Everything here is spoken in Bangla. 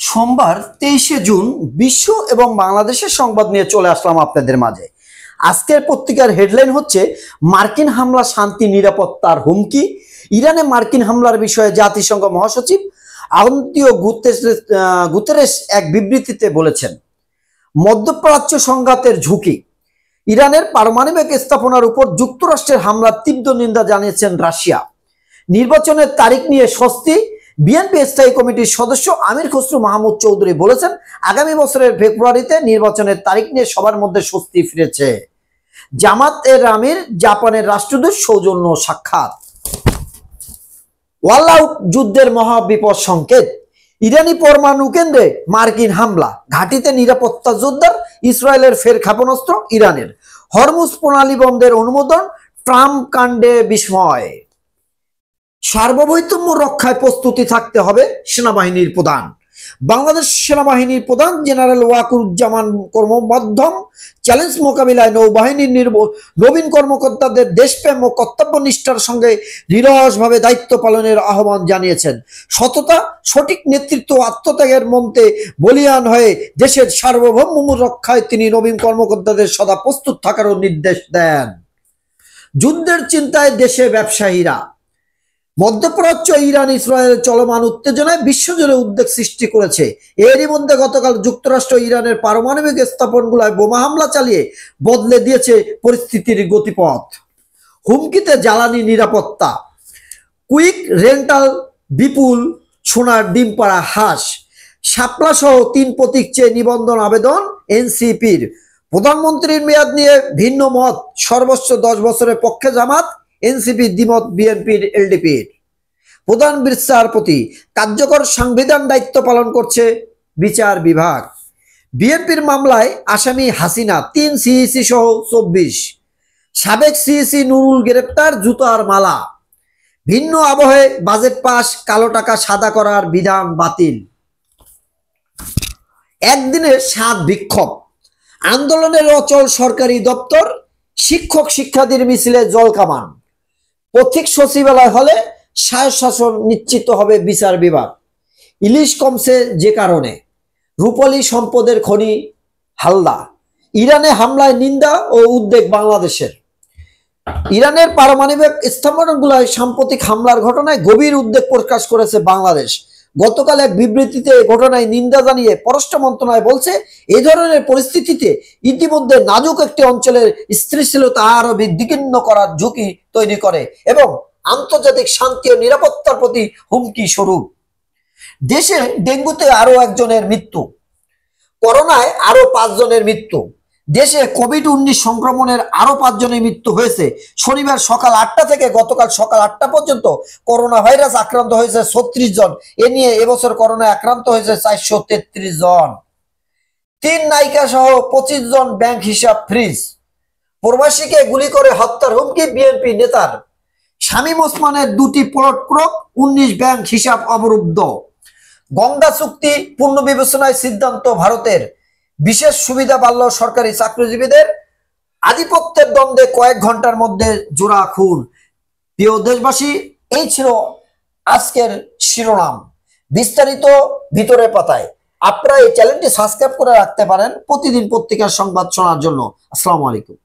সোমবার 23শে জুন বিশ্ব এবং বাংলাদেশের সংবাদ নিয়ে চলে আসলাম আপনাদের মাঝে। আজকের পত্রিকার হেডলাইন হচ্ছে মার্কিন হামলা শান্তি নিরাপত্তার হুমকি। ইরানে মার্কিন হামলার বিষয়ে জাতিসংঘ মহাসচিব আন্তোনিও গুতেরেস এক বিবৃতিতে বলেছেন, মধ্যপ্রাচ্য সংঘাতের ঝুঁকি। ইরানের পারমাণবিক স্থাপনার উপর যুক্তরাষ্ট্রের হামলার তীব্র নিন্দা জানিয়েছেন রাশিয়া। নির্বাচনের তারিখ নিয়ে স্বস্তি। বিএনপি স্থায়ী কমিটির সদস্য আমির খসরু মাহমুদ চৌধুরী বলেছেন, আগামী বছরের ফেব্রুয়ারিতে নির্বাচনের তারিখ নিয়ে সবার মধ্যে স্বস্তি ফিরেছে। জামাত-এর আমির জাপানের রাষ্ট্রদূত সৌজন্য সাক্ষাৎ। ওয়াল আউট যুদ্ধের মহাবিপদ সংকেত। ইরানি পরমাণু কেন্দ্রে মার্কিন হামলা, ঘাঁটিতে নিরাপত্তা জোরদার। ইসরায়েলের ফের ক্ষেপণাস্ত্র ইরানের। হরমুজ প্রণালী বন্ধের অনুমোদন। ট্রাম্প কাণ্ডে বিস্ময়। সার্বভৌমত্ব রক্ষায় প্রস্তুতি থাকতে হবে সেনাবাহিনীর প্রধান। বাংলাদেশ সেনাবাহিনীর প্রধান জেনারেল ওয়াকারুজ্জামান কর্মমধ্যম চ্যালেঞ্জ মোকাবিলায় নৌবাহিনীর নবীন কর্মকর্তাদের দেশপ্রেম ও কর্তব্যনিষ্ঠার সঙ্গে নিরসভাবে দায়িত্ব পালনের আহ্বান জানিয়েছেন। সততা, সঠিক নেতৃত্ব, আত্মত্যাগের মন্ত্রে বলিয়ান হয়ে দেশের সার্বভৌম রক্ষায় তিনি নবীন কর্মকর্তাদের সদা প্রস্তুত থাকারও নির্দেশ দেন। যুদ্ধের চিন্তায় দেশে ব্যবসায়ীরা। মধ্যপ্রাচ্য ইরান ইসরায়েলের চলমান উত্তেজনায় বিশ্বজুড়ে উদ্বেগ সৃষ্টি করেছে। এরই মধ্যে গতকাল যুক্তরাষ্ট্র ইরানের পারমাণবিক স্থাপনগুলোয় বোমা হামলা চালিয়ে বদলে দিয়েছে পরিস্থিতির গতিপথ। হুমকিতে জ্বালানি নিরাপত্তা। কুইক রেন্টাল, বিপুল সোনার ডিম পাড়া হাঁস, শাপলা সহ 3 প্রতীক চেয়ে নিবন্ধন আবেদন এনসিপির। প্রধানমন্ত্রীর মেয়াদ নিয়ে ভিন্ন মত, সর্বোচ্চ 10 বছরের পক্ষে জামাত, এনসিপি দ্বিমত বিএনপির এলডিপির। প্রধান বিচারপতি, কার্যকর সাংবিধান দায়িত্ব পালন করছে বিচার বিভাগ। বিএনপির মামলায় আসামি হাসিনা, 3 সিইসি সহ 24। সাবেক সিইসি নুরুল গ্রেপ্তার, জুতার মালা। ভিন্ন আবহে বাজেট পাস, কালো টাকা সাদা করার বিধান বাতিল। একদিনের 7 বিক্ষোভ, আন্দোলনের অচল সরকারি দপ্তর, শিক্ষক শিক্ষার্থীর মিছিলে জলকামান। পথিক সচিবালয় হলে স্বায়ত্তশাসন নিশ্চিত হবে বিচার বিভাগ। ইলিশ কমছে যে কারণে, রূপালী সম্পদের খনি হালদা। ইরানে হামলায় নিন্দা ও উদ্বেগ বাংলাদেশের। ইরানের পারমাণবিক স্থাপনাগুলোয় সাম্প্রতিক হামলার ঘটনায় গভীর উদ্বেগ প্রকাশ করেছে বাংলাদেশ। গতকাল এক বিবৃতিতে এই ঘটনায় নিন্দা জানিয়ে পররাষ্ট্র মন্ত্রণালয় বলছে, এই ধরনের পরিস্থিতিতে ইতিমধ্যে নাজুক একটি অঞ্চলের স্থিতিশীলতা আরো বিঘ্নিত করার ঝুঁকি তৈরি করে এবং আন্তর্জাতিক শান্তি ও নিরাপত্তার প্রতি হুমকি স্বরূপ। দেশে ডেঙ্গুতে আরো একজনের মৃত্যু, করোনায় আরো 5 জনের মৃত্যু। দেশে কোভিড-19 সংক্রমণের আরো 5 জনের মৃত্যু হয়েছে। শনিবার সকাল 8টা থেকে গতকাল সকাল 8টা পর্যন্ত করোনা ভাইরাস আক্রান্ত হয়েছে 36 জন। এ নিয়ে এবছর করোনায় আক্রান্ত হয়েছে 433 জন। 3 নায়িকা সহ 25 জন ব্যাংক হিসাব ফ্রিজ। প্রবাসীকে গুলি করে হত্যার হুমকি বিএনপি নেতার। শামীম ওসমানের 2টি প্লট ক্রোক, 19 ব্যাংক হিসাব অবরুদ্ধ। গঙ্গা চুক্তি পুনর্বিবেচনায় সিদ্ধান্ত ভারতের। বিশেষ সুবিধা বাড়ল সরকারি চাকরিজীবীদের। আধিপত্যের দ্বন্দ্বে কয়েক ঘন্টার মধ্যে জোড়া খুন। প্রিয় দেশবাসী, এই ছিল আজকের শিরোনাম। বিস্তারিত ভিতরের পাতায়। আপনারা এই চ্যানেলটি সাবস্ক্রাইব করে রাখতে পারেন প্রতিদিন পত্রিকার সংবাদ শোনার জন্য। আসসালামু আলাইকুম।